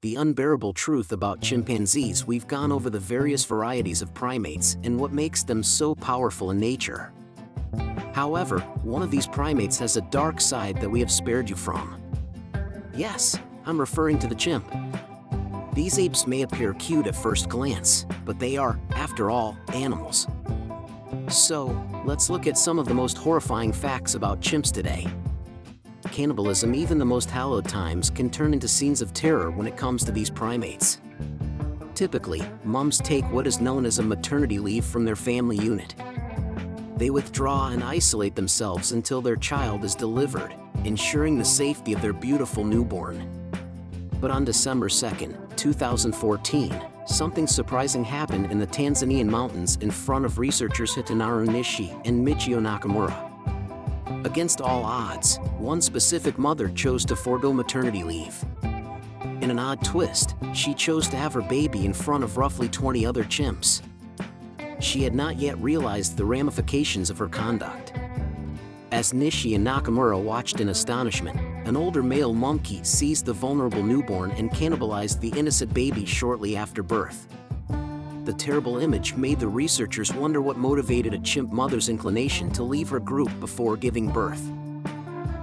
the unbearable truth about chimpanzees. We've gone over the various varieties of primates and what makes them so powerful in nature. However, one of these primates has a dark side that we have spared you from. Yes, I'm referring to the chimp. These apes may appear cute at first glance, but they are, after all, animals. So, let's look at some of the most horrifying facts about chimps today. Cannibalism, even the most hallowed times, can turn into scenes of terror when it comes to these primates. Typically, moms take what is known as a maternity leave from their family unit. They withdraw and isolate themselves until their child is delivered, ensuring the safety of their beautiful newborn. But on December 2, 2014, something surprising happened in the Tanzanian mountains in front of researchers Hitanaro Nishi and Michio Nakamura. Against all odds, one specific mother chose to forego maternity leave. In an odd twist, she chose to have her baby in front of roughly 20 other chimps. She had not yet realized the ramifications of her conduct. As Nishi and Nakamura watched in astonishment, an older male monkey seized the vulnerable newborn and cannibalized the innocent baby shortly after birth. The terrible image made the researchers wonder what motivated a chimp mother's inclination to leave her group before giving birth.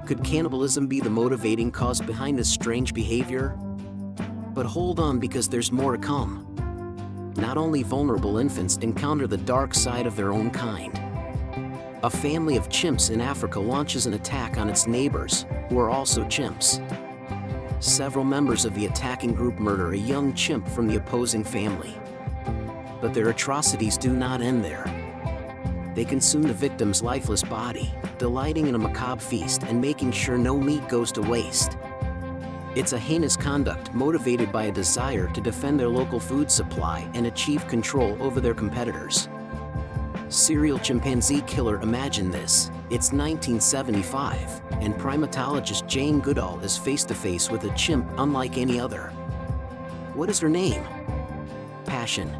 Could cannibalism be the motivating cause behind this strange behavior? But hold on, because there's more to come. Not only vulnerable infants encounter the dark side of their own kind. A family of chimps in Africa launches an attack on its neighbors, who are also chimps. Several members of the attacking group murder a young chimp from the opposing family. But their atrocities do not end there. They consume the victim's lifeless body, delighting in a macabre feast and making sure no meat goes to waste. It's a heinous conduct motivated by a desire to defend their local food supply and achieve control over their competitors. Serial chimpanzee killer, imagine this. It's 1975, and primatologist Jane Goodall is face-to-face with a chimp unlike any other. What is her name? Passion.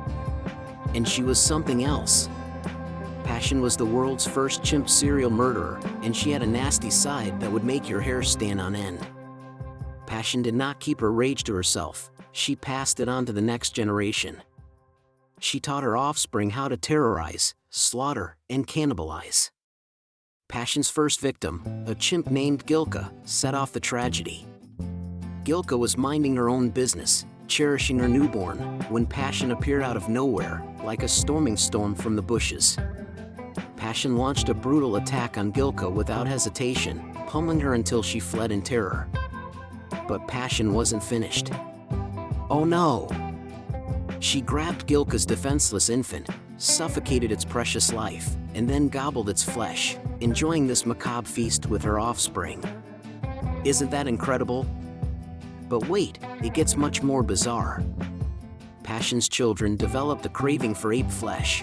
And she was something else. Passion was the world's first chimp serial murderer, and she had a nasty side that would make your hair stand on end. Passion did not keep her rage to herself, she passed it on to the next generation. She taught her offspring how to terrorize, slaughter, and cannibalize. Passion's first victim, a chimp named Gilka, set off the tragedy. Gilka was minding her own business, cherishing her newborn, when Passion appeared out of nowhere, like a storming storm from the bushes. Passion launched a brutal attack on Gilka without hesitation, pummeling her until she fled in terror. But Passion wasn't finished. Oh no! She grabbed Gilka's defenseless infant, suffocated its precious life, and then gobbled its flesh, enjoying this macabre feast with her offspring. Isn't that incredible? But wait, it gets much more bizarre. Passion's children developed a craving for ape flesh.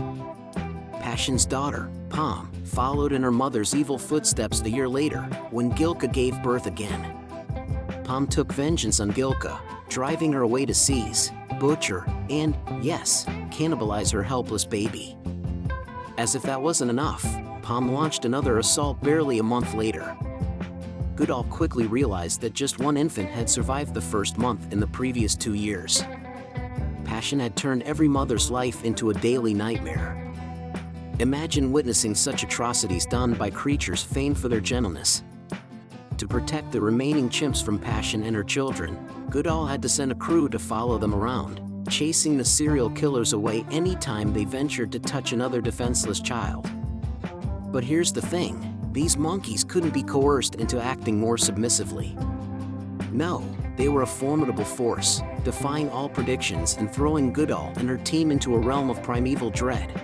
Passion's daughter, Pom, followed in her mother's evil footsteps a year later, when Gilka gave birth again. Pom took vengeance on Gilka, driving her away to seize, butcher, and, yes, cannibalize her helpless baby. As if that wasn't enough, Pom launched another assault barely a month later. Goodall quickly realized that just one infant had survived the first month in the previous 2 years. Passion had turned every mother's life into a daily nightmare. Imagine witnessing such atrocities done by creatures famed for their gentleness. To protect the remaining chimps from Passion and her children, Goodall had to send a crew to follow them around, chasing the serial killers away anytime they ventured to touch another defenseless child. But here's the thing, these monkeys couldn't be coerced into acting more submissively. No, they were a formidable force, defying all predictions and throwing Goodall and her team into a realm of primeval dread.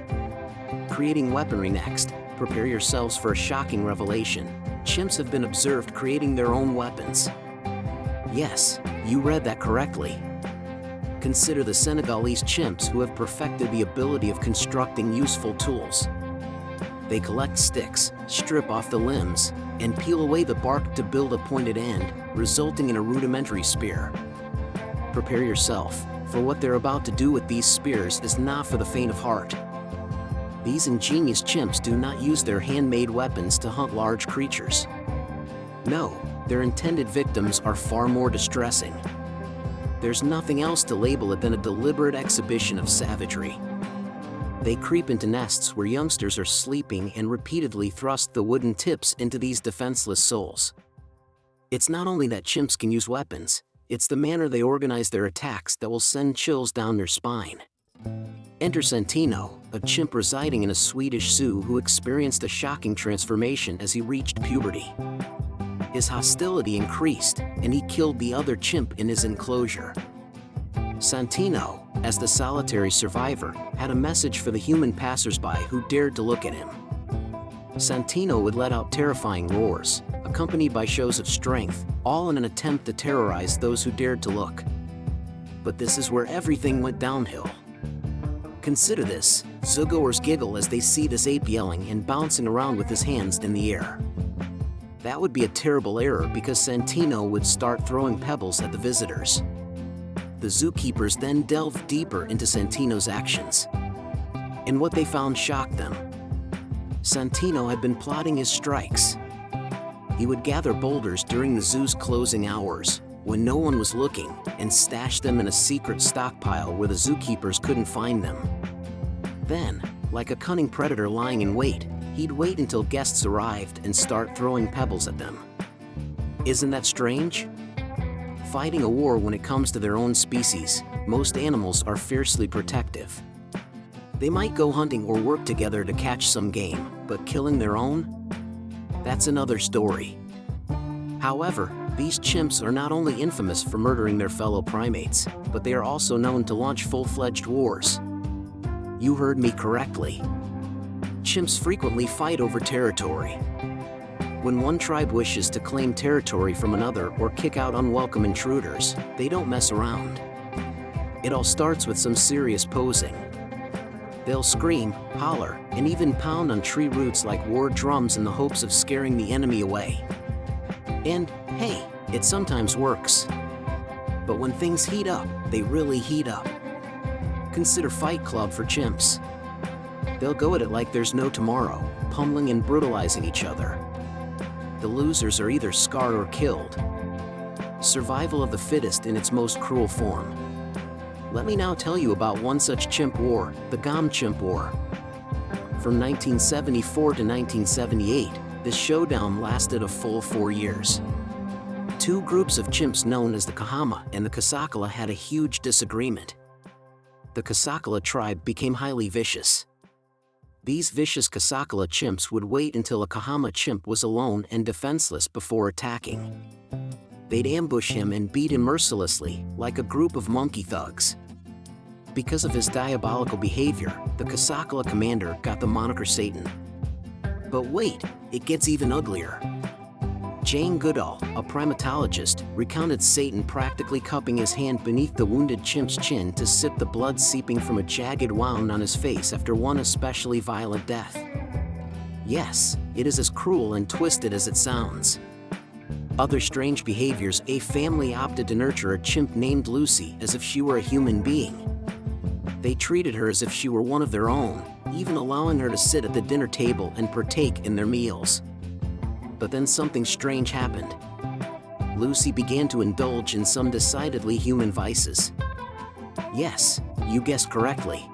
Creating weaponry next. Prepare yourselves for a shocking revelation. Chimps have been observed creating their own weapons. Yes, you read that correctly. Consider the Senegalese chimps who have perfected the ability of constructing useful tools. They collect sticks, strip off the limbs, and peel away the bark to build a pointed end, resulting in a rudimentary spear. Prepare yourself, for what they're about to do with these spears is not for the faint of heart. These ingenious chimps do not use their handmade weapons to hunt large creatures. No, their intended victims are far more distressing. There's nothing else to label it than a deliberate exhibition of savagery. They creep into nests where youngsters are sleeping and repeatedly thrust the wooden tips into these defenseless souls. It's not only that chimps can use weapons, it's the manner they organize their attacks that will send chills down their spine. Enter Santino, a chimp residing in a Swedish zoo who experienced a shocking transformation as he reached puberty. His hostility increased, and he killed the other chimp in his enclosure. Santino, as the solitary survivor, had a message for the human passersby who dared to look at him. Santino would let out terrifying roars, accompanied by shows of strength, all in an attempt to terrorize those who dared to look. But this is where everything went downhill. Consider this: zoogoers giggle as they see this ape yelling and bouncing around with his hands in the air. That would be a terrible error because Santino would start throwing pebbles at the visitors. The zookeepers then delved deeper into Santino's actions. And what they found shocked them. Santino had been plotting his strikes. He would gather boulders during the zoo's closing hours, when no one was looking, and stash them in a secret stockpile where the zookeepers couldn't find them. Then, like a cunning predator lying in wait, he'd wait until guests arrived and start throwing pebbles at them. Isn't that strange? Fighting a war when it comes to their own species, most animals are fiercely protective. They might go hunting or work together to catch some game, but killing their own? That's another story. However, these chimps are not only infamous for murdering their fellow primates, but they are also known to launch full-fledged wars. You heard me correctly. Chimps frequently fight over territory. When one tribe wishes to claim territory from another or kick out unwelcome intruders, they don't mess around. It all starts with some serious posing. They'll scream, holler, and even pound on tree roots like war drums in the hopes of scaring the enemy away. And, hey, it sometimes works. But when things heat up, they really heat up. Consider Fight Club for chimps. They'll go at it like there's no tomorrow, pummeling and brutalizing each other. The losers are either scarred or killed. Survival of the fittest in its most cruel form. Let me now tell you about one such chimp war, the Gom Chimp War. From 1974 to 1978, this showdown lasted a full 4 years. Two groups of chimps known as the Kahama and the Kasakala had a huge disagreement. The Kasakala tribe became highly vicious. These vicious Kasakala chimps would wait until a Kahama chimp was alone and defenseless before attacking. They'd ambush him and beat him mercilessly, like a group of monkey thugs. Because of his diabolical behavior, the Kasakala commander got the moniker Satan. But wait, it gets even uglier. Jane Goodall, a primatologist, recounted Satan practically cupping his hand beneath the wounded chimp's chin to sip the blood seeping from a jagged wound on his face after one especially violent death. Yes, it is as cruel and twisted as it sounds. Other strange behaviors: a family opted to nurture a chimp named Lucy as if she were a human being. They treated her as if she were one of their own, even allowing her to sit at the dinner table and partake in their meals. But then something strange happened. Lucy began to indulge in some decidedly human vices. Yes, you guessed correctly.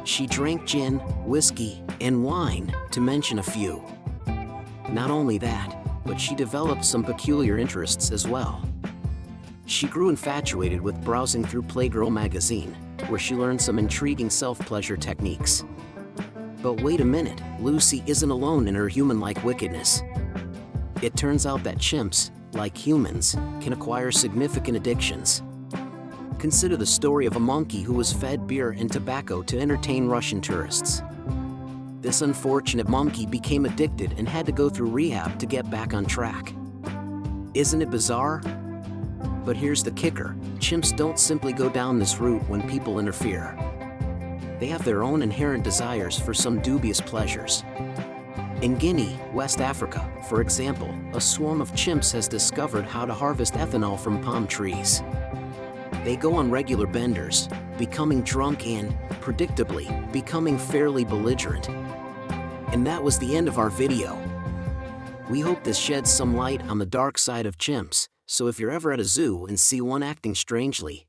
She drank gin, whiskey, and wine, to mention a few. Not only that, but she developed some peculiar interests as well. She grew infatuated with browsing through Playgirl magazine, where she learned some intriguing self-pleasure techniques. But wait a minute, Lucy isn't alone in her human-like wickedness. It turns out that chimps, like humans, can acquire significant addictions. Consider the story of a monkey who was fed beer and tobacco to entertain Russian tourists. This unfortunate monkey became addicted and had to go through rehab to get back on track. Isn't it bizarre? But here's the kicker: chimps don't simply go down this route when people interfere. They have their own inherent desires for some dubious pleasures. In Guinea, West Africa, for example, a swarm of chimps has discovered how to harvest ethanol from palm trees. They go on regular benders, becoming drunk and, predictably, becoming fairly belligerent. And that was the end of our video. We hope this sheds some light on the dark side of chimps, So if you're ever at a zoo and see one acting strangely,